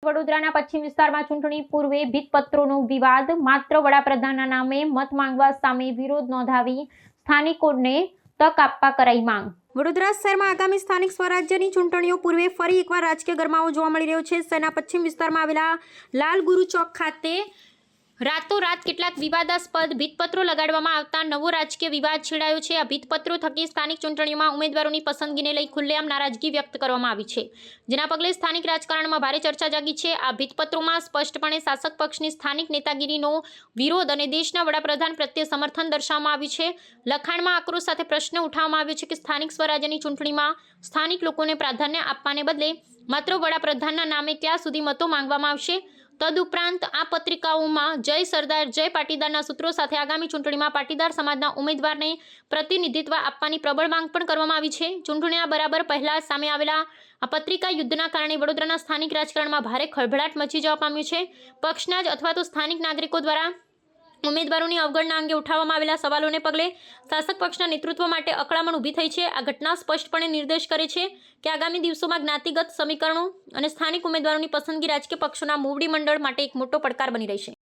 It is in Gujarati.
વડોદરાના પશ્ચિમ વિસ્તારમાં ચૂંટણી પૂર્વે ભીતપત્રોનો વિવાદ, માત્ર વડાપ્રધાનના નામે મત માંગવા સામે વિરોધ નોંધાવી સ્થાનિકોને તક આપવા કરાઈ માંગ। વડોદરા શહેરમાં આગામી સ્થાનિક સ્વરાજ્યની ચૂંટણીઓ પૂર્વે ફરી એકવાર રાજકીય ગરમાવો જોવા મળી રહ્યો છે। શહેરના પશ્ચિમ વિસ્તારમાં આવેલા લાલગુરુ ચોક ખાતે રાતોરાત કેટલાક વિવાદાસ્પદ ભીતપત્રો લગાડવામાં આવતા નવો રાજકીય વિવાદ છેડાયો છે। આ ભીતપત્રો થકી સ્થાનિક ચૂંટણીઓમાં ઉમેદવારોની પસંદગીને લઈ ખુલ્લેઆમ નારાજગી વ્યક્ત કરવામાં આવી છે, જેના પગલે સ્થાનિક રાજકારણમાં ભારે ચર્ચા જાગી છે। આ ભીતપત્રોમાં સ્પષ્ટપણે શાસક પક્ષની સ્થાનિક નેતાગીરીનો વિરોધ અને દેશના વડાપ્રધાન પ્રત્યે સમર્થન દર્શાવવામાં આવ્યું છે। લખાણમાં આક્રોશ સાથે પ્રશ્ન ઉઠાવવામાં આવ્યો છે કે સ્થાનિક સ્વરાજ્યની ચૂંટણીમાં સ્થાનિક લોકોને પ્રાધાન્ય આપવાને બદલે માત્ર વડાપ્રધાનના નામે ક્યાં સુધી મતો માંગવામાં આવશે। તદુપરાંત આ પત્રિકાઓમાં જય સરદાર જય પાટીદારના સૂત્રો સાથે આગામી ચૂંટણીમાં પાટીદાર સમાજના ઉમેદવારને પ્રતિનિધિત્વ આપવાની પ્રબળ માંગ પણ કરવામાં આવી છે। ચૂંટણીના બરાબર પહેલા સામે આવેલા આ પત્રિકા યુદ્ધના કારણે વડોદરાના સ્થાનિક રાજકારણમાં ભારે ખળભળાટ મચી જવા પામ્યું છે। પક્ષના જ અથવા તો સ્થાનિક નાગરિકો દ્વારા ઉમેદવારોની અવગણના અંગે ઉઠાવવામાં આવેલા સવાલોને પગલે શાસક પક્ષના નેતૃત્વ માટે અકળામણ ઊભી થઈ છે। આ ઘટના સ્પષ્ટપણે નિર્દેશ કરે છે કે આગામી દિવસોમાં જ્ઞાતિગત સમીકરણો અને સ્થાનિક ઉમેદવારોની પસંદગી રાજકીય પક્ષોના મોવડી મંડળ માટે એક મોટો પડકાર બની રહેશે।